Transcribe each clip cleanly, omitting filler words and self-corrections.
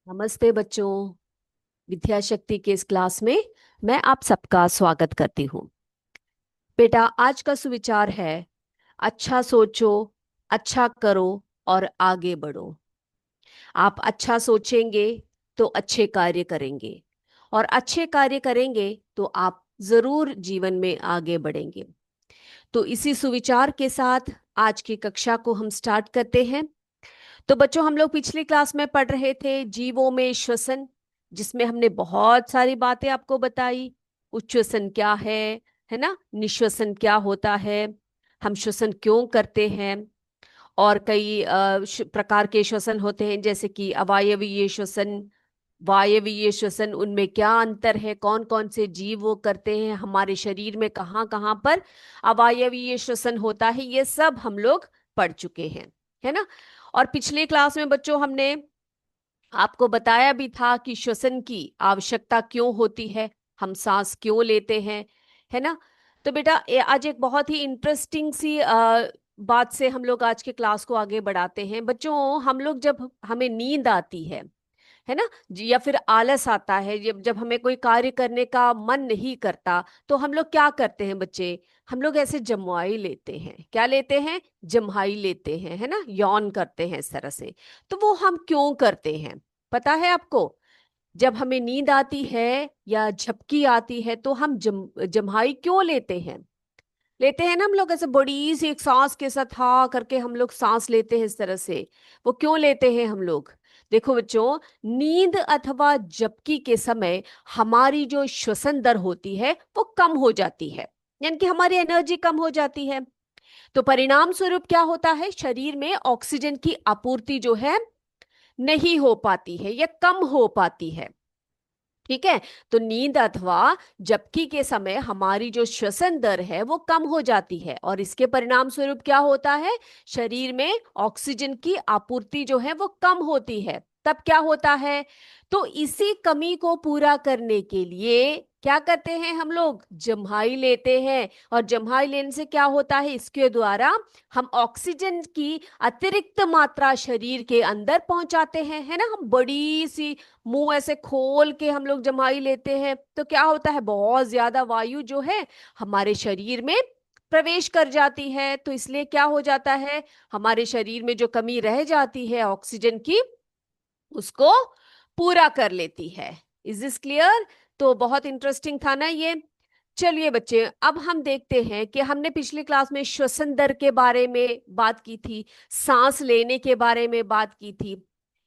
नमस्ते बच्चों। विद्या शक्ति के इस क्लास में मैं आप सबका स्वागत करती हूँ। बेटा, आज का सुविचार है, अच्छा सोचो, अच्छा करो और आगे बढ़ो। आप अच्छा सोचेंगे तो अच्छे कार्य करेंगे, और अच्छे कार्य करेंगे तो आप जरूर जीवन में आगे बढ़ेंगे। तो इसी सुविचार के साथ आज की कक्षा को हम स्टार्ट करते हैं। तो बच्चों, हम लोग पिछली क्लास में पढ़ रहे थे जीवों में श्वसन, जिसमें हमने बहुत सारी बातें आपको बताई। उच्छ्वसन क्या है ना, निश्वसन क्या होता है, हम श्वसन क्यों करते हैं, और कई प्रकार के श्वसन होते हैं, जैसे कि अवायवीय श्वसन, वायवीय श्वसन, उनमें क्या अंतर है, कौन कौन से जीव वो करते हैं, हमारे शरीर में कहाँ कहाँ पर अवायवीय श्वसन होता है, ये सब हम लोग पढ़ चुके हैं, है ना। और पिछली क्लास में बच्चों हमने आपको बताया भी था कि श्वसन की आवश्यकता क्यों होती है, हम सांस क्यों लेते हैं, है ना। तो बेटा, आज एक बहुत ही इंटरेस्टिंग सी बात से हम लोग आज के क्लास को आगे बढ़ाते हैं। बच्चों, हम लोग जब हमें नींद आती है ना, या फिर आलस आता है, जब जब हमें कोई कार्य करने का मन नहीं करता, तो हम लोग क्या करते हैं बच्चे, हम लोग ऐसे जम्हाई लेते हैं। क्या लेते हैं? जम्हाई लेते हैं, है ना, यौन करते हैं इस तरह से। तो वो हम क्यों करते हैं, पता है आपको? जब हमें नींद आती है या झपकी आती है तो हम जम्हाई क्यों लेते हैं ना, हम लोग ऐसे बड़ी सी एक सांस के साथ हा करके हम लोग सांस लेते हैं इस तरह से। वो क्यों लेते हैं हम लोग? देखो बच्चों, नींद अथवा झपकी के समय हमारी जो श्वसन दर होती है वो कम हो जाती है, यानी कि हमारी एनर्जी कम हो जाती है। तो परिणाम स्वरूप क्या होता है, शरीर में ऑक्सीजन की आपूर्ति जो है नहीं हो पाती है या कम हो पाती है। ठीक है। तो नींद अथवा झपकी के समय हमारी जो श्वसन दर है वो कम हो जाती है, और इसके परिणाम स्वरूप क्या होता है, शरीर में ऑक्सीजन की आपूर्ति जो है वो कम होती है। तब क्या होता है, तो इसी कमी को पूरा करने के लिए क्या करते हैं, हम लोग जम्हाई लेते हैं। और जम्हाई लेने से क्या होता है, इसके द्वारा हम ऑक्सीजन की अतिरिक्त मात्रा शरीर के अंदर पहुंचाते हैं, है ना। हम बड़ी सी मुंह ऐसे खोल के हम लोग जमाई लेते हैं, तो क्या होता है, बहुत ज्यादा वायु जो है हमारे शरीर में प्रवेश कर जाती है। तो इसलिए क्या हो जाता है, हमारे शरीर में जो कमी रह जाती है ऑक्सीजन की, उसको पूरा कर लेती है। Is this clear? तो बहुत इंटरेस्टिंग था ना ये। चलिए बच्चे, अब हम देखते हैं कि हमने पिछली क्लास में श्वसन दर के बारे में बात की थी, सांस लेने के बारे में बात की थी,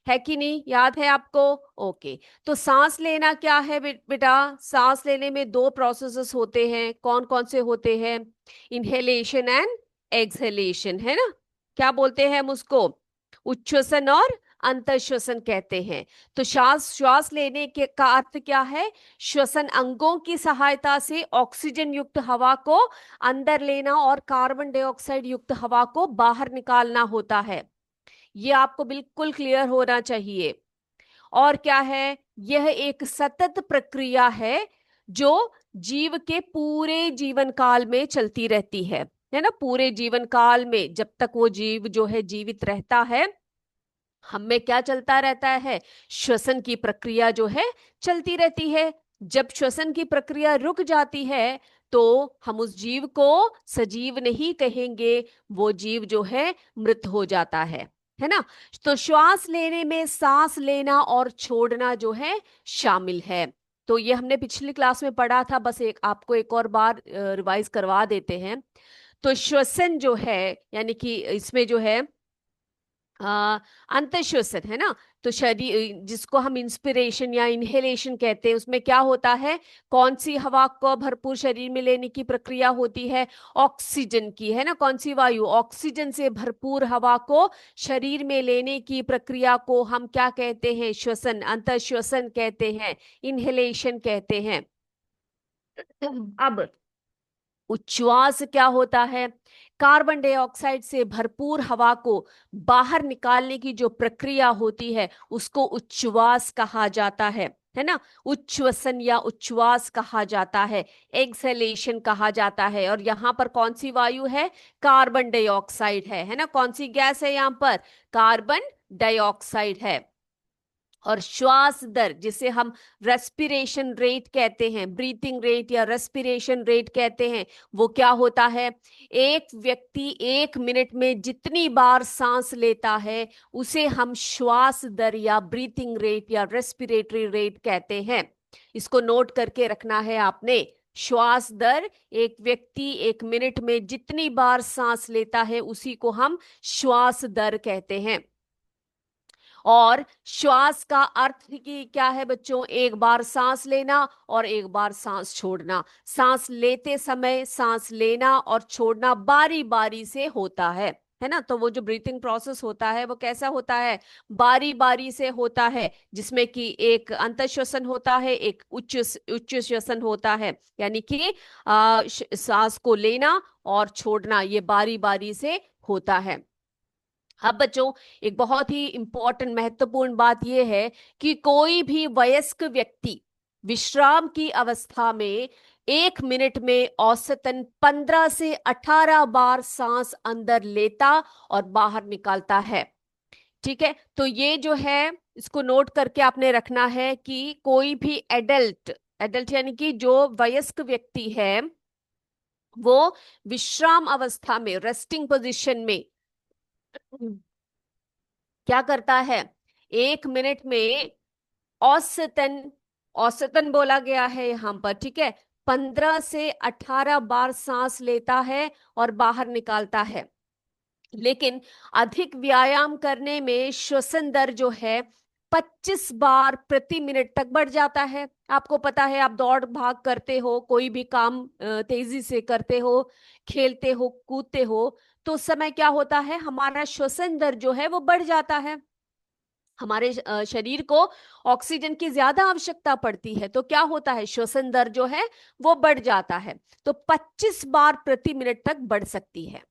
है कि नहीं, याद है आपको? ओके। तो सांस लेना क्या है बेटा? सांस लेने में दो प्रोसेसेस होते हैं, कौन कौन से होते हैं? इनहेलेशन एंड एक्सहेलेशन, है ना। क्या बोलते हैं हम उसको? उच्छ्वसन और अंतःश्वसन कहते हैं। तो श्वास श्वास लेने के का अर्थ क्या है, श्वसन अंगों की सहायता से ऑक्सीजन युक्त हवा को अंदर लेना और कार्बन डाइऑक्साइड युक्त हवा को बाहर निकालना होता है। ये आपको बिल्कुल क्लियर होना चाहिए। और क्या है, यह एक सतत प्रक्रिया है जो जीव के पूरे जीवन काल में चलती रहती है ना। पूरे जीवन काल में जब तक वो जीव जो है जीवित रहता है, हम में क्या चलता रहता है, श्वसन की प्रक्रिया जो है चलती रहती है। जब श्वसन की प्रक्रिया रुक जाती है तो हम उस जीव को सजीव नहीं कहेंगे, वो जीव जो है मृत हो जाता है ना। तो श्वास लेने में सांस लेना और छोड़ना जो है शामिल है। तो ये हमने पिछली क्लास में पढ़ा था, बस एक आपको एक और बार रिवाइज करवा देते हैं। तो श्वसन जो है, यानी कि इसमें जो है अंतःश्वसन, है ना। तो शरीर जिसको हम इंस्पिरेशन या इनहेलेशन कहते हैं, उसमें क्या होता है, कौन सी हवा को भरपूर शरीर में लेने की प्रक्रिया होती है, ऑक्सीजन की, है ना। कौन सी वायु, ऑक्सीजन से भरपूर हवा को शरीर में लेने की प्रक्रिया को हम क्या कहते हैं, श्वसन, अंतःश्वसन कहते हैं, इनहेलेशन कहते हैं। अब उच्छ्वास क्या होता है, कार्बन डाइऑक्साइड से भरपूर हवा को बाहर निकालने की जो प्रक्रिया होती है उसको उच्छ्वास कहा जाता है ना। उच्छ्वसन या उच्छ्वास कहा जाता है, एक्सहेलेशन कहा जाता है। और यहाँ पर कौन सी वायु है, कार्बन डाइऑक्साइड है ना। कौन सी गैस है यहाँ पर, कार्बन डाइऑक्साइड है। और श्वास दर, जिसे हम रेस्पिरेशन रेट कहते हैं, ब्रीथिंग रेट या रेस्पिरेशन रेट कहते हैं, वो क्या होता है? एक व्यक्ति 1 मिनट में जितनी बार सांस लेता है उसे हम श्वास दर या ब्रीथिंग रेट या रेस्पिरेटरी रेट कहते हैं। इसको नोट करके रखना है आपने। श्वास दर, एक व्यक्ति 1 मिनट में जितनी बार सांस लेता है उसी को हम श्वास दर कहते हैं। और श्वास का अर्थ की क्या है बच्चों? एक बार सांस लेना और एक बार सांस छोड़ना। सांस लेते समय सांस लेना और छोड़ना बारी बारी से होता है ना? तो वो जो ब्रीथिंग प्रोसेस होता है वो कैसा होता है? बारी बारी से होता है, जिसमें कि एक अंतःश्वसन होता है, एक उच्च उच्च श्वसन होता है। यानी कि सांस को लेना और छोड़ना ये बारी बारी से होता है। अब बच्चों, एक बहुत ही इंपॉर्टेंट महत्वपूर्ण बात यह है कि कोई भी वयस्क व्यक्ति विश्राम की अवस्था में 1 मिनट में औसतन 15 से 18 बार सांस अंदर लेता और बाहर निकालता है। ठीक है, तो ये जो है इसको नोट करके आपने रखना है कि कोई भी एडल्ट एडल्ट यानी कि जो वयस्क व्यक्ति है वो विश्राम अवस्था में, रेस्टिंग पोजिशन में क्या करता है? 1 मिनट में औसतन, औसतन बोला गया है यहां पर, ठीक है, 15 से 18 बार सांस लेता है और बाहर निकालता है। लेकिन अधिक व्यायाम करने में श्वसन दर जो है 25 बार प्रति मिनट तक बढ़ जाता है। आपको पता है, आप दौड़ भाग करते हो, कोई भी काम तेजी से करते हो, खेलते हो, कूदते हो, तो उस समय क्या होता है? हमारा श्वसन दर जो है वो बढ़ जाता है। हमारे शरीर को ऑक्सीजन की ज्यादा आवश्यकता पड़ती है, तो क्या होता है? श्वसन दर जो है वो बढ़ जाता है। तो 25 बार प्रति मिनट तक बढ़ सकती है।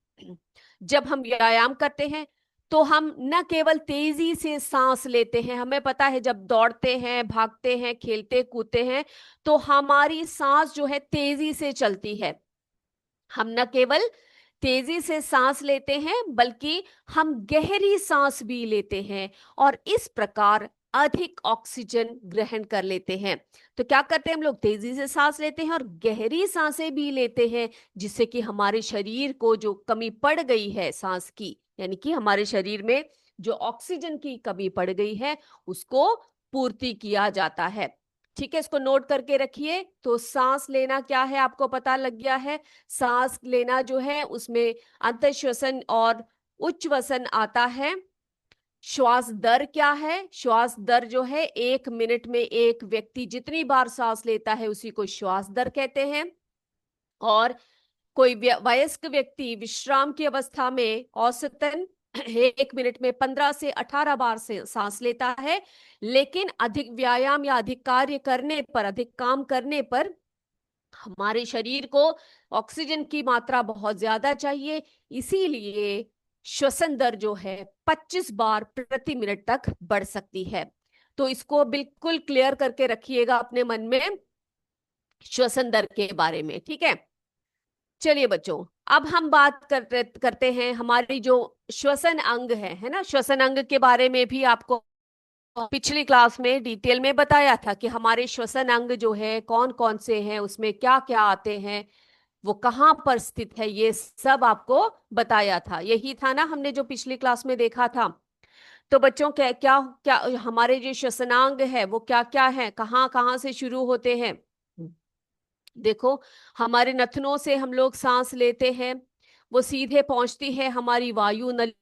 जब हम व्यायाम करते हैं तो हम न केवल तेजी से सांस लेते हैं, हमें पता है जब दौड़ते हैं, भागते हैं, खेलते कूदते हैं तो हमारी सांस जो है तेजी से चलती है। हम न केवल तेजी से सांस लेते हैं बल्कि हम गहरी सांस भी लेते हैं और इस प्रकार अधिक ऑक्सीजन ग्रहण कर लेते हैं। तो क्या करते हैं हम लोग? तेजी से सांस लेते हैं और गहरी सांसें भी लेते हैं, जिससे कि हमारे शरीर को जो कमी पड़ गई है सांस की, यानी कि हमारे शरीर में जो ऑक्सीजन की कमी पड़ गई है उसको पूर्ति किया जाता है। ठीक है, इसको नोट करके रखिए। तो सांस लेना क्या है आपको पता लग गया है। सांस लेना जो है उसमें अंतःश्वसन और उच्छ्वसन आता है। श्वास दर क्या है? श्वास दर जो है 1 मिनट में एक व्यक्ति जितनी बार सांस लेता है उसी को श्वास दर कहते हैं। और कोई वयस्क व्यक्ति विश्राम की अवस्था में औसतन 1 मिनट में 15 से 18 बार से सांस लेता है। लेकिन अधिक व्यायाम या अधिक कार्य करने पर, अधिक काम करने पर हमारे शरीर को ऑक्सीजन की मात्रा बहुत ज्यादा चाहिए, इसीलिए श्वसन दर जो है 25 बार प्रति मिनट तक बढ़ सकती है। तो इसको बिल्कुल क्लियर करके रखिएगा अपने मन में श्वसन दर के बारे में। ठीक है, चलिए बच्चों, अब हम बात करते हैं हमारी जो श्वसन अंग है ना? श्वसन अंग के बारे में भी आपको पिछली क्लास में डिटेल में बताया था कि हमारे श्वसन अंग जो है कौन कौन से हैं, उसमें क्या क्या आते हैं, वो कहाँ पर स्थित है, ये सब आपको बताया था। यही था ना हमने जो पिछली क्लास में देखा था। तो बच्चों, क्या क्या क्या हमारे जो श्वसनांग है वो क्या क्या है, कहाँ कहाँ से शुरू होते हैं? देखो, हमारे नथनों से हम लोग सांस लेते हैं, वो सीधे पहुंचती है हमारी वायु नली।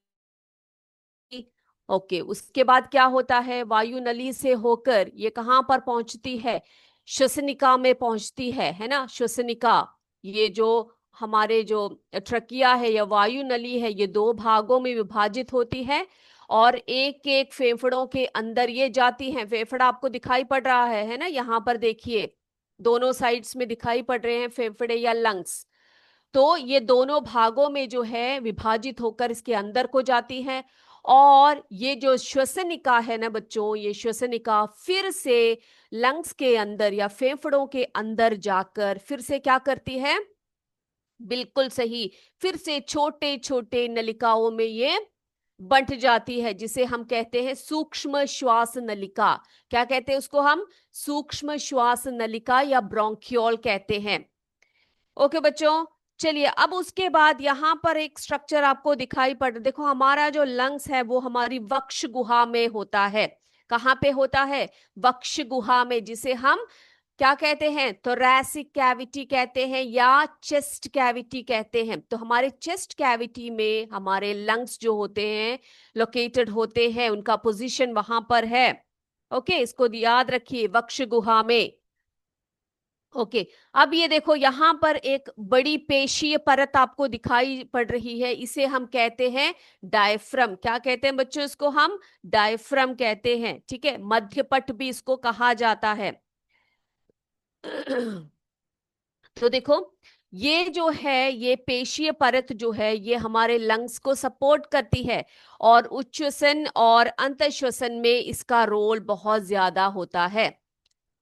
ओके, उसके बाद क्या होता है? वायु नली से होकर ये कहाँ पर पहुंचती है? श्वसनिका में पहुंचती है ना? श्वसनिका, ये जो हमारे जो ट्रकिया है या वायु नली है, ये 2 भागों में विभाजित होती है और एक एक फेफड़ों के अंदर ये जाती हैं। फेफड़ा आपको दिखाई पड़ रहा है ना? यहाँ पर देखिए, दोनों साइड्स में दिखाई पड़ रहे हैं फेफड़े या लंग्स। तो ये दोनों भागों में जो है विभाजित होकर इसके अंदर को जाती हैं। और ये जो श्वसनिका है ना बच्चों, ये श्वसनिका फिर से लंग्स के अंदर या फेफड़ों के अंदर जाकर फिर से क्या करती है? बिल्कुल सही, फिर से छोटे छोटे नलिकाओं में ये बंट जाती है, जिसे हम कहते हैं सूक्ष्म श्वास नलिका। क्या कहते हैं उसको हम? सूक्ष्म श्वास नलिका या ब्रोंकियोल कहते हैं। ओके बच्चों, चलिए अब उसके बाद यहां पर एक स्ट्रक्चर आपको दिखाई पड़, देखो हमारा जो लंग्स है वो हमारी वक्ष गुहा में होता है। कहाँ पे होता है? वक्ष गुहा में, जिसे हम क्या कहते हैं? थोरैसिक कैविटी कहते हैं या चेस्ट कैविटी कहते हैं। तो हमारे चेस्ट कैविटी में हमारे लंग्स जो होते हैं लोकेटेड होते हैं, उनका पोजीशन वहां पर है। ओके, इसको याद रखिए, वक्ष गुहा में। ओके, अब ये देखो यहां पर एक बड़ी पेशीय परत आपको दिखाई पड़ रही है, इसे हम कहते हैं डायफ्रम। क्या कहते हैं बच्चों? इसको हम डायफ्रम कहते हैं। ठीक है, मध्यपट भी इसको कहा जाता है। तो देखो, ये जो है, ये पेशीय परत जो है, ये हमारे लंग्स को सपोर्ट करती है और उच्छ्वसन और अंतःश्वसन में इसका रोल बहुत ज्यादा होता है।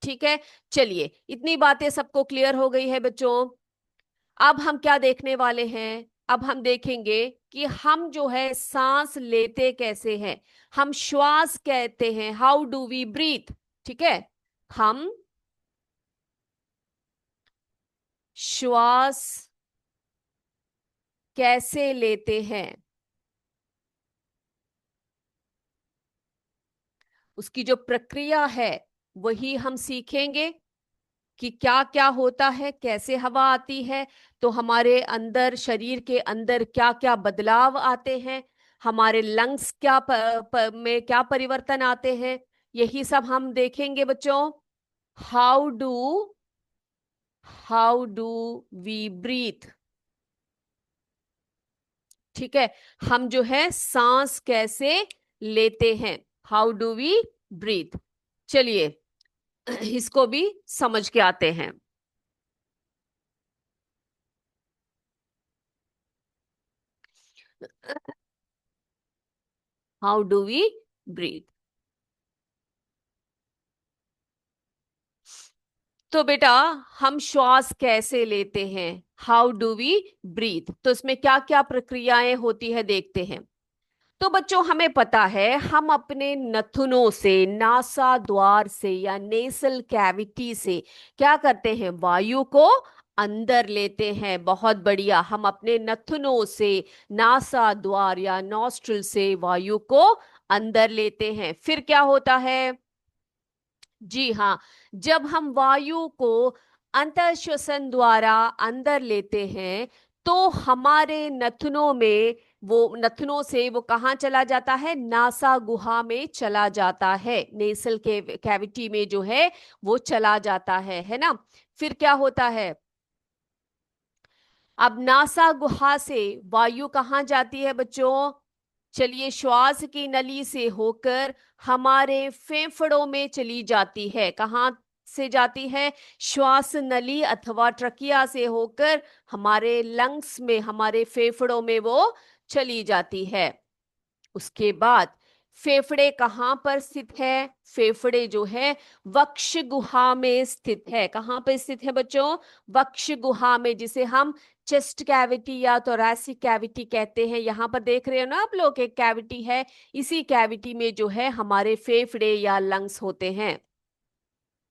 ठीक है, चलिए इतनी बातें सबको क्लियर हो गई है बच्चों। अब हम क्या देखने वाले हैं? अब हम देखेंगे कि हम जो है सांस लेते कैसे हैं। हम श्वास कहते हैं, हाउ डू वी ब्रीथ। ठीक है, हम श्वास कैसे लेते हैं, उसकी जो प्रक्रिया है वही हम सीखेंगे कि क्या क्या होता है, कैसे हवा आती है, तो हमारे अंदर, शरीर के अंदर क्या क्या बदलाव आते हैं, हमारे लंग्स में क्या परिवर्तन आते हैं, यही सब हम देखेंगे बच्चों। How do how do we breathe. ठीक है, हम जो है सांस कैसे लेते हैं, हाउ डू वी ब्रीथ। चलिए इसको भी समझ के आते हैं। How do we breathe. तो बेटा, हम श्वास कैसे लेते हैं, हाउ डू वी ब्रीथ, तो इसमें क्या क्या प्रक्रियाएं होती है देखते हैं। तो बच्चों, हमें पता है हम अपने नथुनों से, नासा द्वार से या नेसल कैविटी से क्या करते हैं? वायु को अंदर लेते हैं। बहुत बढ़िया, हम अपने नथुनों से, नासा द्वार या नॉस्ट्रिल से वायु को अंदर लेते हैं। फिर क्या होता है? जी हाँ, जब हम वायु को अंतःश्वसन द्वारा अंदर लेते हैं, तो हमारे नथुनों में, वो नथुनों से वो कहाँ चला जाता है? नासा गुहा में चला जाता है, नेसल के कैविटी में जो है वो चला जाता है ना। फिर क्या होता है? अब नासा गुहा से वायु कहाँ जाती है बच्चों? चलिए, श्वास की नली से होकर हमारे फेफड़ों में चली जाती है। कहाँ से जाती है? श्वास नली अथवा ट्रकिया से होकर हमारे लंग्स में, हमारे फेफड़ों में वो चली जाती है। उसके बाद फेफड़े कहाँ पर स्थित है? फेफड़े जो है वक्ष गुहा में स्थित है। कहाँ पर स्थित है बच्चों? वक्ष गुहा में, जिसे हम चेस्ट कैविटी या thoracic कैविटी कहते हैं। यहाँ पर देख रहे हो ना आप लोग, एक कैविटी है, इसी कैविटी में जो है हमारे फेफड़े या लंग्स होते हैं।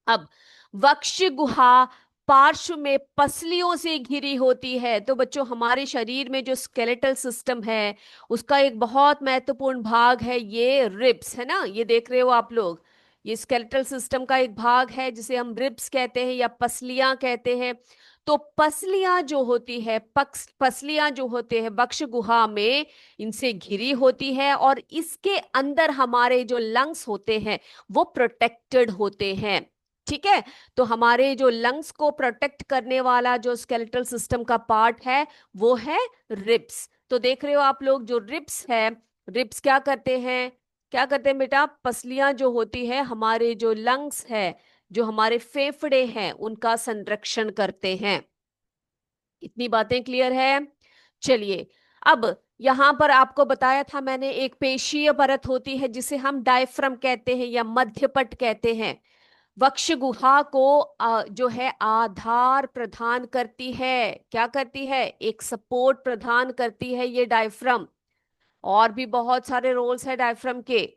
अब वक्ष गुहा पार्श्व में पसलियों से घिरी होती है। तो बच्चों, हमारे शरीर में जो स्केलेटल सिस्टम है उसका एक बहुत महत्वपूर्ण भाग है ये रिब्स, है ना। ये देख रहे हो आप लोग, ये स्केलेटल सिस्टम का एक भाग है जिसे हम रिब्स कहते हैं या पसलियां कहते हैं। तो पसलियां जो होती है, पसलियां जो होते हैं वक्ष गुहा में, इनसे घिरी होती है और इसके अंदर हमारे जो लंग्स होते हैं वो प्रोटेक्टेड होते हैं। ठीक है, तो हमारे जो लंग्स को प्रोटेक्ट करने वाला जो स्केलेटल सिस्टम का पार्ट है वो है रिब्स। तो देख रहे हो आप लोग, जो रिब्स है, रिब्स क्या करते हैं? क्या करते हैं बेटा? पसलियां जो होती है, हमारे जो लंग्स है, जो हमारे फेफड़े हैं, उनका संरक्षण करते हैं। इतनी बातें क्लियर है? चलिए, अब यहां पर आपको बताया था मैंने, एक पेशीय परत होती है जिसे हम डायफ्रम कहते हैं या मध्यपट कहते हैं। वक्ष गुहा को जो है आधार प्रदान करती है। क्या करती है? एक सपोर्ट प्रदान करती है ये डायफ्रम। और भी बहुत सारे रोल्स है डायफ्राम के।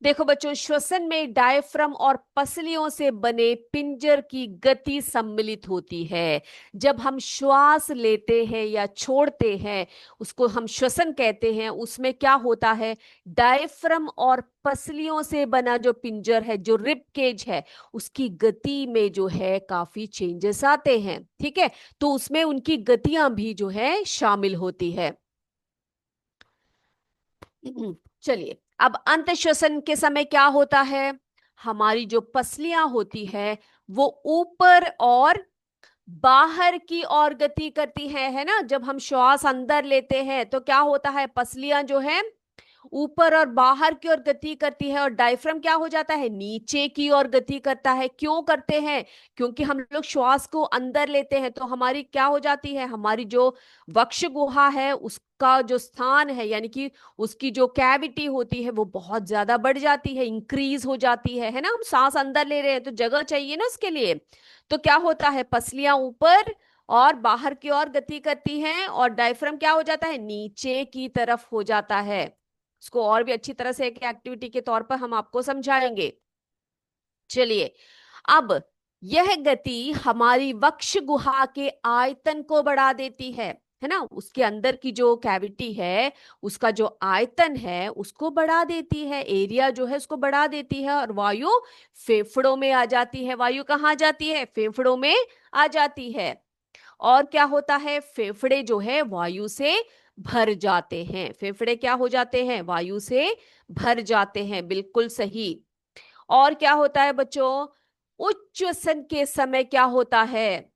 देखो बच्चों, श्वसन में डायफ्राम और पसलियों से बने पिंजर की गति सम्मिलित होती है। जब हम श्वास लेते हैं या छोड़ते हैं, उसको हम श्वसन कहते हैं। उसमें क्या होता है, डायफ्राम और पसलियों से बना जो पिंजर है, जो रिब केज है, उसकी गति में जो है काफी चेंजेस आते हैं। ठीक है, तो उसमें उनकी गतियां भी जो है शामिल होती है। चलिए, अब अंत श्वसन के समय क्या होता है, हमारी जो पसलियां होती है वो ऊपर और बाहर की ओर गति करती है ना। जब हम श्वास अंदर लेते हैं तो क्या होता है, पसलियां जो है ऊपर और बाहर की ओर गति करती है, और डायफ्राम क्या हो जाता है, नीचे की ओर गति करता है। क्यों करते हैं, क्योंकि हम लोग श्वास को अंदर लेते हैं तो हमारी क्या हो जाती है, हमारी जो वक्ष गुहा है उसका जो स्थान है, यानी कि उसकी जो कैविटी होती है वो बहुत ज्यादा बढ़ जाती है, इंक्रीज हो जाती है ना। हम सांस अंदर ले रहे हैं तो जगह चाहिए ना उसके लिए। तो क्या होता है, पसलियां ऊपर और बाहर की ओर गति करती हैं, और डायफ्राम क्या हो जाता है, नीचे की तरफ हो जाता है। इसको और भी अच्छी तरह से एक एक्टिविटी के तौर पर हम आपको समझाएंगे। चलिए, अब यह गति हमारी वक्ष गुहा के आयतन को बढ़ा देती है ना। उसके अंदर की जो कैविटी है उसका जो आयतन है उसको बढ़ा देती है, एरिया जो है उसको बढ़ा देती है, और वायु फेफड़ों में आ जाती है। वायु कहाँ जाती है, फेफड़ों में आ जाती है। और क्या होता है, फेफड़े जो है वायु से भर जाते हैं। फेफड़े क्या हो जाते हैं, वायु से भर जाते हैं, बिल्कुल सही। और क्या होता है बच्चों, उच्च श्वसन के समय क्या होता है,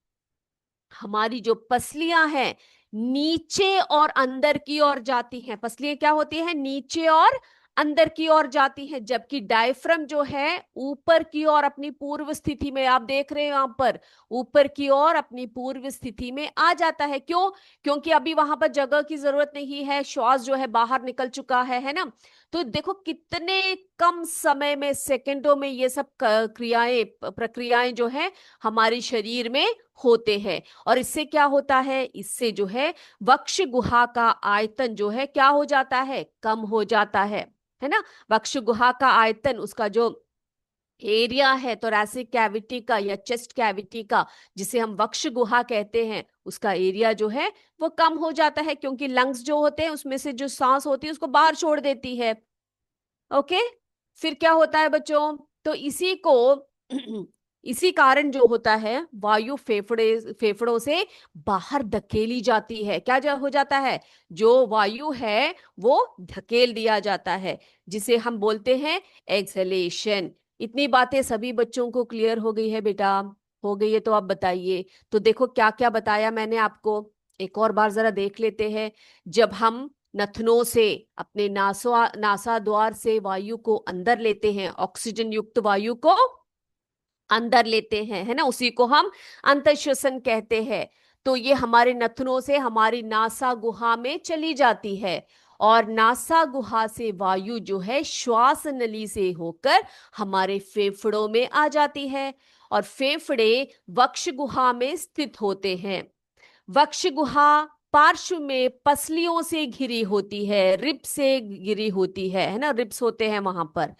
हमारी जो पसलियां हैं नीचे और अंदर की ओर जाती हैं। पसलियां क्या होती हैं, नीचे और अंदर की ओर जाती हैं, जबकि डायफ्राम जो है ऊपर की ओर अपनी पूर्व स्थिति में, आप देख रहे हो यहां पर, ऊपर की ओर अपनी पूर्व स्थिति में आ जाता है। क्यों, क्योंकि अभी वहां पर जगह की जरूरत नहीं है, श्वास जो है बाहर निकल चुका है ना। तो देखो कितने कम समय में, सेकंडों में ये सब क्रियाएं, प्रक्रियाएं जो है हमारे शरीर में होते हैं। और इससे क्या होता है, इससे जो है वक्ष गुहा का आयतन जो है क्या हो जाता है, कम हो जाता है ना। वक्ष गुहा का आयतन, उसका जो एरिया है थोरैसिक कैविटी का या चेस्ट कैविटी का, जिसे हम वक्ष गुहा कहते हैं, उसका एरिया जो है वो कम हो जाता है, क्योंकि लंग्स जो होते हैं उसमें से जो सांस होती है उसको बाहर छोड़ देती है। ओके, फिर क्या होता है बच्चों, तो इसी को इसी कारण जो होता है, वायु फेफड़ों से बाहर धकेली जाती है। क्या हो जाता है, जो वायु है वो धकेल दिया जाता है, जिसे हम बोलते हैं एक्सहेलेशन। इतनी बातें सभी बच्चों को क्लियर हो गई है बेटा, हो गई है तो आप बताइए। तो देखो क्या क्या बताया मैंने आपको, एक और बार जरा देख लेते हैं। जब हम नथनों से, अपने नासा द्वार से वायु को अंदर लेते हैं, ऑक्सीजन युक्त वायु को अंदर लेते हैं, है ना, उसी को हम अंतःश्वसन कहते हैं। तो ये हमारे नथनों से हमारी नासा गुहा में चली जाती है, और नासा गुहा से वायु जो है श्वास नली से होकर हमारे फेफड़ों में आ जाती है, और फेफड़े वक्ष गुहा में स्थित होते हैं। वक्ष गुहा पार्श्व में पसलियों से घिरी होती है, रिब से घिरी होती है ना, रिब्स होते हैं वहां पर।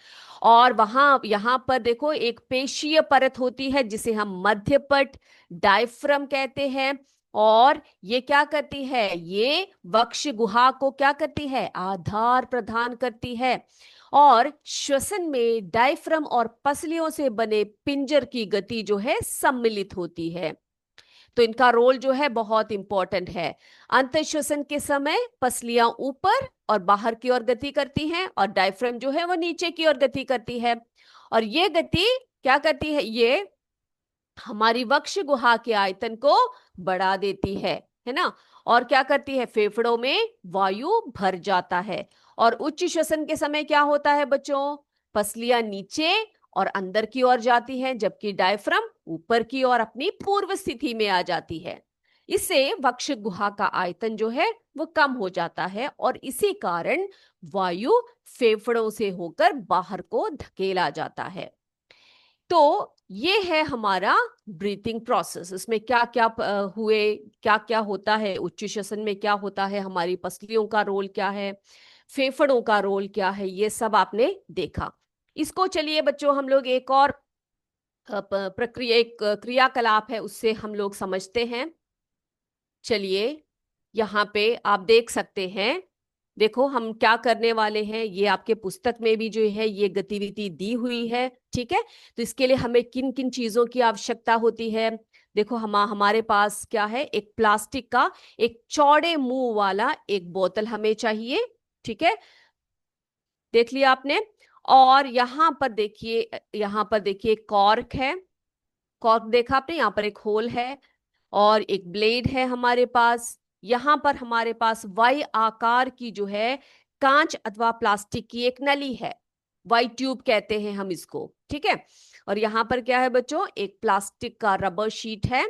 और वहां यहां पर देखो एक पेशीय परत होती है जिसे हम मध्यपट, डायफ्राम कहते हैं। और ये क्या करती है, ये वक्ष गुहा को क्या करती है, आधार प्रदान करती है। और श्वसन में डायफ्राम और पसलियों से बने पिंजर की गति जो है सम्मिलित होती है। तो इनका रोल जो है बहुत इंपॉर्टेंट है। अंतःश्वसन के समय पसलियां ऊपर और बाहर की ओर गति करती हैं, और डायफ्राम जो है वो नीचे की ओर गति करती है। और ये गति क्या करती है, ये हमारी वक्ष गुहा के आयतन को बढ़ा देती है ना। और क्या करती है, फेफड़ों में वायु भर जाता है। और उच्च श्वसन के समय क्या होता है बच्चों, पसलियां नीचे और अंदर की ओर जाती हैं, जबकि डायफ्राम ऊपर की ओर अपनी पूर्व स्थिति में आ जाती है। इससे वक्ष गुहा का आयतन जो है वो कम हो जाता है, और इसी कारण वायु फेफड़ों से होकर बाहर को धकेला जाता है। तो ये है हमारा ब्रीथिंग प्रोसेस। इसमें क्या क्या हुए, क्या क्या होता है, उच्च श्वसन में क्या होता है, हमारी पसलियों का रोल क्या है, फेफड़ों का रोल क्या है, ये सब आपने देखा। इसको चलिए बच्चों हम लोग एक और प्रक्रिया, एक क्रियाकलाप है, उससे हम लोग समझते हैं। चलिए यहाँ पे आप देख सकते हैं, देखो हम क्या करने वाले हैं, ये आपके पुस्तक में भी जो है ये गतिविधि दी हुई है, ठीक है। तो इसके लिए हमें किन किन चीजों की आवश्यकता होती है। देखो हमारे पास क्या है, एक प्लास्टिक का एक चौड़े मुंह वाला एक बोतल हमें चाहिए, ठीक है, देख लिया आपने। और यहाँ पर देखिए कॉर्क है, कॉर्क देखा आपने, यहाँ पर एक होल है और एक ब्लेड है हमारे पास। यहाँ पर हमारे पास वाई आकार की जो है कांच अथवा प्लास्टिक की एक नली है, वाई ट्यूब कहते हैं हम इसको, ठीक है। और यहाँ पर क्या है बच्चों, एक प्लास्टिक का रबर शीट है,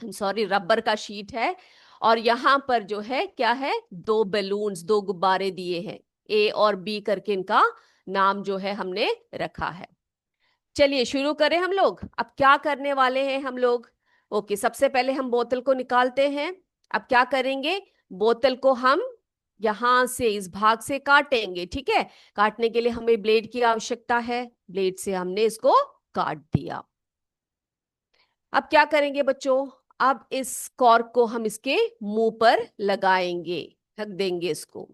सॉरी रबर का शीट है। और यहाँ पर जो है क्या है, दो बैलून्स, दो गुब्बारे दिए हैं, ए और बी करके इनका नाम जो है हमने रखा है। चलिए शुरू करें हम लोग। अब क्या करने वाले हैं हम लोग, ओके, सबसे पहले हम बोतल को निकालते हैं। अब क्या करेंगे, बोतल को हम यहां से इस भाग से काटेंगे, ठीक है। काटने के लिए हमें ब्लेड की आवश्यकता है, ब्लेड से हमने इसको काट दिया। अब क्या करेंगे बच्चों, अब इस कॉर्क को हम इसके मुंह पर लगाएंगे, ढक देंगे इसको।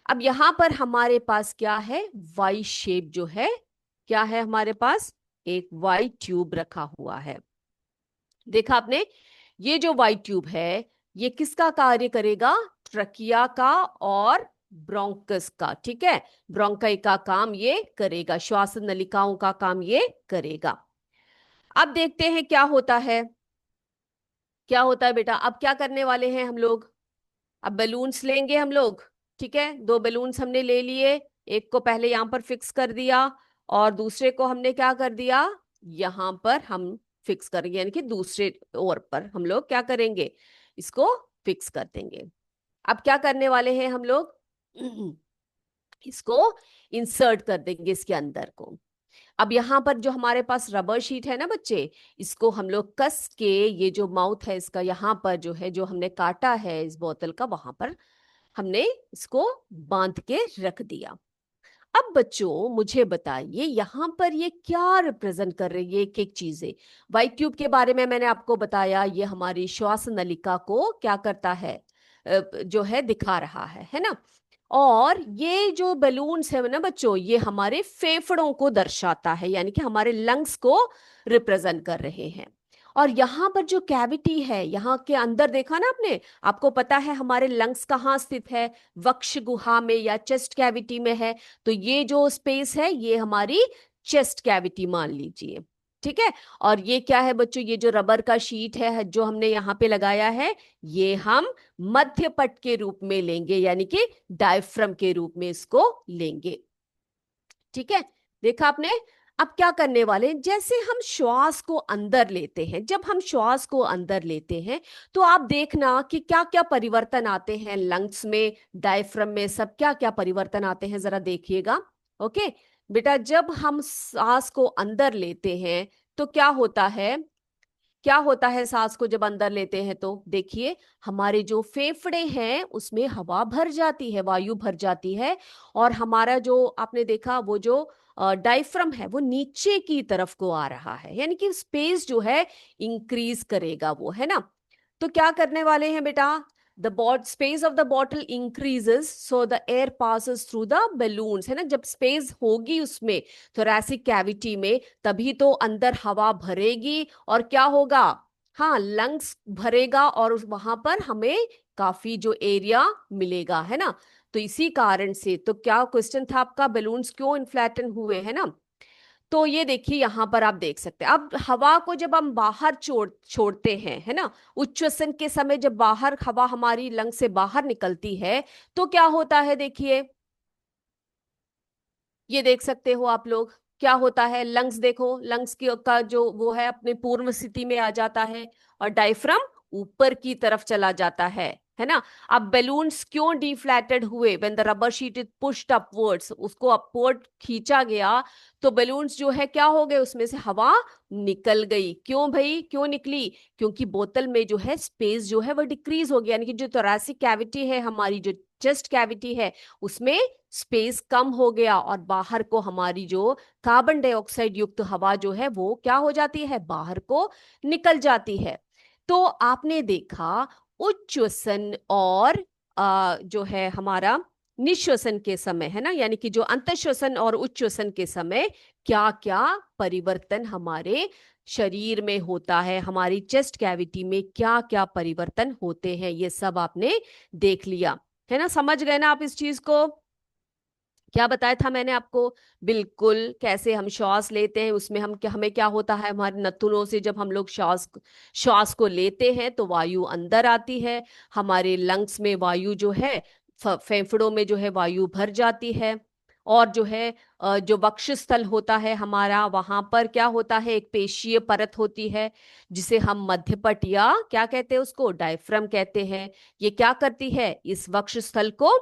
अब यहां पर हमारे पास क्या है, वाई शेप जो है, क्या है हमारे पास, एक वाई ट्यूब रखा हुआ है। देखा आपने, ये जो वाई ट्यूब है ये किसका कार्य करेगा, ट्रकिया का और ब्रोंकस का, ठीक है। ब्रोंकाई का काम ये करेगा, श्वास नलिकाओं का काम ये करेगा। अब देखते हैं क्या होता है, क्या होता है बेटा। अब क्या करने वाले हैं हम लोग, अब बलून्स लेंगे हम लोग, ठीक है। दो बलून्स हमने ले लिए, एक को पहले यहां पर फिक्स कर दिया और दूसरे को हमने क्या कर दिया, यहां पर हम फिक्स करेंगे, यानी कि दूसरे ओर पर हम लोग क्या करेंगे, इसको फिक्स कर देंगे। अब क्या करने वाले हैं हम लोग, इसको इंसर्ट कर देंगे इसके अंदर को। अब यहाँ पर जो हमारे पास रबर शीट है ना बच्चे, इसको हम लोग कस के, ये जो माउथ है इसका यहाँ पर जो है, जो हमने काटा है इस बोतल का, वहां पर हमने इसको बांध के रख दिया। अब बच्चों मुझे बताइए यहाँ पर ये क्या रिप्रेजेंट कर रही है, एक एक चीजें। वाइट ट्यूब के बारे में मैंने आपको बताया, ये हमारी श्वास नलिका को क्या करता है, जो है दिखा रहा है ना। और ये जो बलून्स है ना बच्चों, ये हमारे फेफड़ों को दर्शाता है, यानी कि हमारे लंग्स को रिप्रेजेंट कर रहे हैं। और यहाँ पर जो कैविटी है, यहाँ के अंदर देखा ना आपने, आपको पता है हमारे लंग्स कहाँ स्थित है, वक्ष गुहा में या चेस्ट कैविटी में है। तो ये जो स्पेस है ये हमारी चेस्ट कैविटी मान लीजिए, ठीक है। और ये क्या है बच्चों, ये जो रबर का शीट है जो हमने यहाँ पे लगाया है, ये हम मध्य पट के रूप में लेंगे, यानी कि डायफ्राम के रूप में इसको लेंगे, ठीक है। देखा आपने। अब क्या करने वाले हैं, जैसे हम श्वास को अंदर लेते हैं, जब हम श्वास को अंदर लेते हैं तो आप देखना कि क्या क्या परिवर्तन आते हैं लंग्स में, डायफ्राम में, सब क्या क्या परिवर्तन आते हैं, जरा देखिएगा। ओके बेटा, जब हम सांस को अंदर लेते हैं तो क्या होता है, क्या होता है सांस को जब अंदर लेते हैं, तो देखिए हमारे जो फेफड़े हैं उसमें हवा भर जाती है, वायु भर जाती है। और हमारा जो आपने देखा वो जो डायफ्राम है वो नीचे की तरफ को आ रहा है, यानी कि स्पेस जो है इंक्रीज करेगा वो, है ना। तो क्या करने वाले हैं बेटा, the space of the bottle increases so the air passes through the balloons, है ना। जब स्पेस होगी उसमें थोरैसिक कैविटी में, तभी तो अंदर हवा भरेगी और क्या होगा, हाँ लंग्स भरेगा और वहां पर हमें काफी जो एरिया मिलेगा, है ना। तो इसी कारण से, तो क्या क्वेश्चन था आपका, बलून्स क्यों इन्फ्लैटन हुए, है ना। तो ये देखिए यहाँ पर आप देख सकते हैं, अब हवा को जब हम बाहर छोड़ते हैं, है ना, उच्छ्वसन के समय जब बाहर हवा हमारी लंग से बाहर निकलती है तो क्या होता है, देखिए ये देख सकते हो आप लोग, क्या होता है, लंग्स देखो, लंग्स की का जो वो है अपने पूर्व स्थिति में आ जाता है और डायफ्राम ऊपर की तरफ चला जाता है ना। अब बैलून्स क्यों डिफ्लैटेड हुए, when the rubber sheet is pushed upwards, उसको अपवर्ड खींचा गया तो बैलून्स जो है क्या हो गए, उसमें से हवा निकल गई। क्यों भाई, क्यों निकली, क्योंकि बोतल में जो है स्पेस जो है वो डिक्रीज हो गया, यानी कि जो थोरैसिक कैविटी है हमारी जो चेस्ट कैविटी है उसमें स्पेस कम हो गया और बाहर को हमारी जो कार्बन डाइऑक्साइड युक्त हवा जो है वो क्या हो जाती है, बाहर को निकल जाती है। तो आपने देखा उच्चश्वसन और जो है हमारा निश्वसन के समय, है ना, यानी कि जो अंतःश्वसन और उच्चश्वसन के समय क्या क्या परिवर्तन हमारे शरीर में होता है, हमारी चेस्ट कैविटी में क्या क्या परिवर्तन होते हैं, ये सब आपने देख लिया, है ना। समझ गए ना आप इस चीज को? क्या बताया था मैंने आपको? बिल्कुल, कैसे हम श्वास लेते हैं उसमें हम क्या, हमें क्या होता है, हमारे नथुनों से जब हम लोग श्वास श्वास को लेते हैं तो वायु अंदर आती है, हमारे लंग्स में वायु जो है, फेफड़ों में जो है वायु भर जाती है। और जो है जो वक्षस्थल होता है हमारा, वहां पर क्या होता है, एक पेशीय परत होती है जिसे हम मध्यपट या क्या कहते हैं, उसको डायफ्राम कहते हैं। ये क्या करती है, इस वक्षस्थल को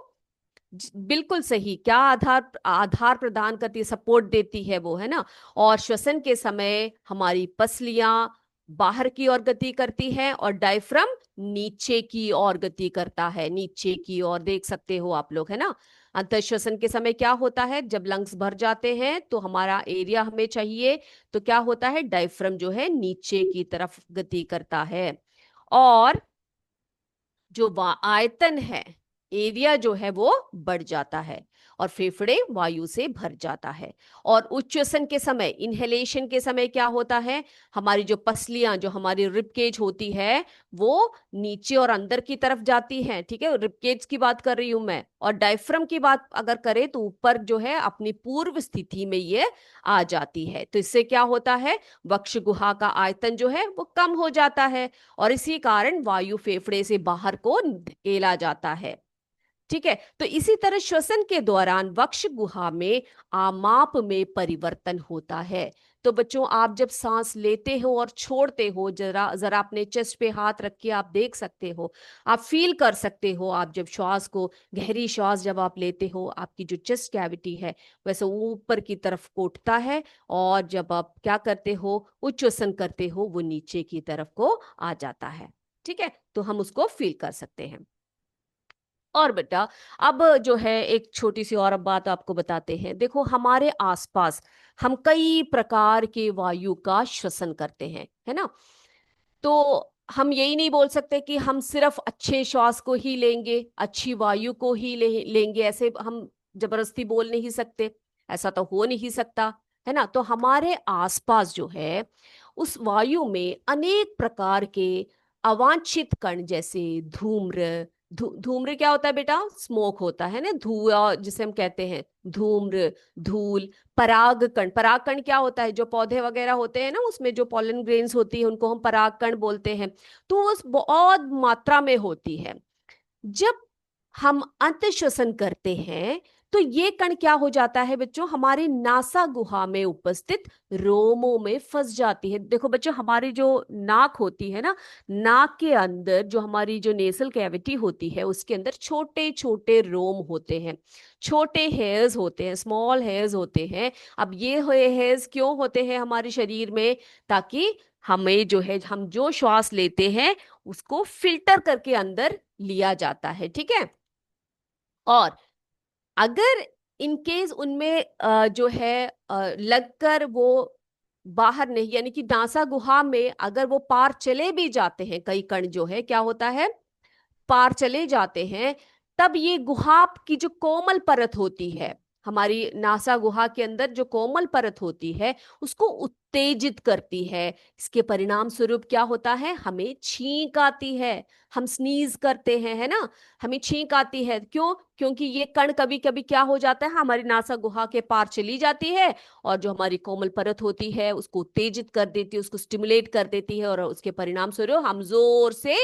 बिल्कुल सही, क्या आधार आधार प्रदान करती है, सपोर्ट देती है वो, है ना। और श्वसन के समय हमारी पसलियां बाहर की ओर गति करती है और डायफ्राम नीचे की ओर गति करता है, नीचे की ओर, देख सकते हो आप लोग, है ना। अंतःश्वसन के समय क्या होता है, जब लंग्स भर जाते हैं तो हमारा एरिया हमें चाहिए, तो क्या होता है, डायफ्राम जो है नीचे की तरफ गति करता है। और जो आयतन है, एरिया जो है वो बढ़ जाता है और फेफड़े वायु से भर जाता है। और उच्चसन के समय, इनहेलेशन के समय क्या होता है, हमारी जो पसलियां, जो हमारी रिबकेज होती है वो नीचे और अंदर की तरफ जाती हैं, ठीक है, रिबकेज की बात कर रही हूं मैं। और डायफ्राम की बात अगर करें तो ऊपर जो है अपनी पूर्व स्थिति में ये आ जाती है। तो इससे क्या होता है, वक्ष गुहा का आयतन जो है वो कम हो जाता है और इसी कारण वायु फेफड़े से बाहर को धकेला जाता है। ठीक है, तो इसी तरह श्वसन के दौरान वक्ष गुहा में आमाप में परिवर्तन होता है। तो बच्चों, आप जब सांस लेते हो और छोड़ते हो, जरा जरा अपने चेस्ट पे हाथ रख के आप देख सकते हो, आप फील कर सकते हो, आप जब श्वास को, गहरी श्वास जब आप लेते हो, आपकी जो चेस्ट कैविटी है वैसे ऊपर की तरफ को उठता है, और जब आप क्या करते हो, उच्चसन करते हो, वो नीचे की तरफ को आ जाता है। ठीक है, तो हम उसको फील कर सकते हैं। और बेटा, अब जो है एक छोटी सी और अब बात आपको बताते हैं। देखो, हमारे आसपास हम कई प्रकार के वायु का श्वसन करते हैं, है ना। तो हम यही नहीं बोल सकते कि हम सिर्फ अच्छे श्वास को ही लेंगे, अच्छी वायु को ही लेंगे, ऐसे हम जबरदस्ती बोल नहीं सकते, ऐसा तो हो नहीं सकता, है ना। तो हमारे आसपास जो है उस वायु में अनेक प्रकार के अवांछित कण, जैसे धूम्र, धूम्र क्या होता है बेटा, स्मोक होता है ना, धुआं जिसे हम कहते हैं, धूम्र, धूल, परागकण, परागकण क्या होता है, जो पौधे वगैरह होते हैं ना उसमें जो पॉलन ग्रेन्स होती है उनको हम परागकण बोलते हैं, तो वो बहुत मात्रा में होती है। जब हम अंत श्वसन करते हैं तो ये कण क्या हो जाता है बच्चों, हमारे नासा गुहा में उपस्थित रोमों में फंस जाती है। देखो बच्चों, हमारी जो नाक होती है ना, नाक के अंदर जो हमारी जो नेसल कैविटी होती है उसके अंदर छोटे छोटे रोम होते हैं, छोटे हेयर्स होते हैं, स्मॉल हेयर्स होते हैं। अब ये हेयर्स क्यों होते हैं हमारे शरीर में, ताकि हमें जो है, हम जो श्वास लेते हैं उसको फिल्टर करके अंदर लिया जाता है, ठीक है। और अगर इनकेस उनमें जो है लगकर वो बाहर नहीं, यानी कि नासा गुहा में अगर वो पार चले भी जाते हैं, कई कण जो है क्या होता है, पार चले जाते हैं, तब ये गुहा की जो कोमल परत होती है, हमारी नासा गुहा के अंदर जो कोमल परत होती है उसको उत्तेजित करती है। इसके परिणाम स्वरूप क्या होता है, हमें छींक आती है, हम स्नीज करते हैं, है ना, हमें छींक आती है। क्यों? क्योंकि ये कण कभी कभी क्या हो जाता है, हमारी नासा गुहा के पार चली जाती है और जो हमारी कोमल परत होती है उसको उत्तेजित कर देती है, उसको स्टिमुलेट कर देती है, और उसके परिणाम स्वरूप हम जोर से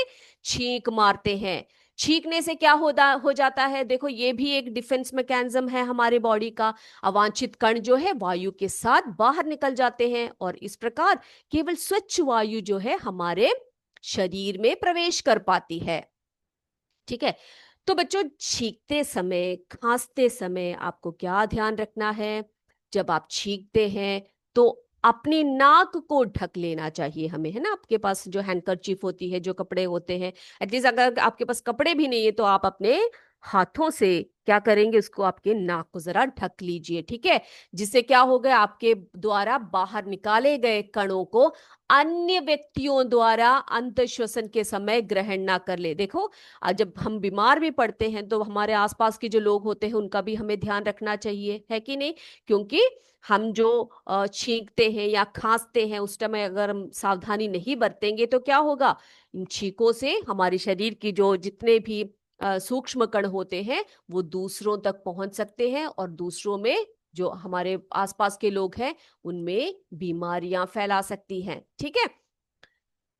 छींक मारते हैं। छींकने से क्या हो जाता है, देखो ये भी एक डिफेंस मैकेनिज्म है हमारे बॉडी का। अवांछित कण जो है वायु के साथ बाहर निकल जाते हैं और इस प्रकार केवल स्वच्छ वायु जो है हमारे शरीर में प्रवेश कर पाती है। ठीक है, तो बच्चों, छींकते समय, खांसते समय आपको क्या ध्यान रखना है, जब आप छींकते हैं तो अपनी नाक को ढक लेना चाहिए हमें, है ना। आपके पास जो हैंडकरचीफ होती है, जो कपड़े होते हैं, एटलीस्ट अगर आपके पास कपड़े भी नहीं है तो आप अपने हाथों से क्या करेंगे, उसको आपके नाक को जरा ढक लीजिए, ठीक है। जिससे क्या होगा, आपके द्वारा बाहर निकाले गए कणों को अन्य व्यक्तियों द्वारा अंत श्वसन के समय ग्रहण ना कर ले। देखो, जब हम बीमार भी पड़ते हैं तो हमारे आसपास के जो लोग होते हैं उनका भी हमें ध्यान रखना चाहिए, है कि नहीं। क्योंकि हम जो छींकते हैं या खांसते हैं उस समय अगर हम सावधानी नहीं बरतेंगे तो क्या होगा, इन छींकों से हमारे शरीर की जो जितने भी सूक्ष्म कण होते हैं वो दूसरों तक पहुंच सकते हैं, और दूसरों में जो हमारे आसपास के लोग हैं उनमें बीमारियां फैला सकती हैं, ठीक है।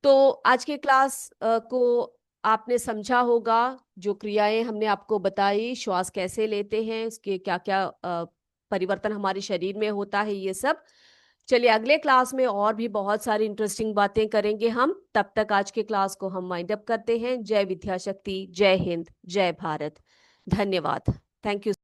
तो आज के क्लास को आपने समझा होगा, जो क्रियाएं हमने आपको बताई, श्वास कैसे लेते हैं, उसके क्या क्या परिवर्तन हमारे शरीर में होता है, ये सब। चलिए अगले क्लास में और भी बहुत सारी इंटरेस्टिंग बातें करेंगे हम। तब तक आज के क्लास को हम वाइंड अप करते हैं। जय विद्याशक्ति, जय हिंद, जय भारत। धन्यवाद। Thank you.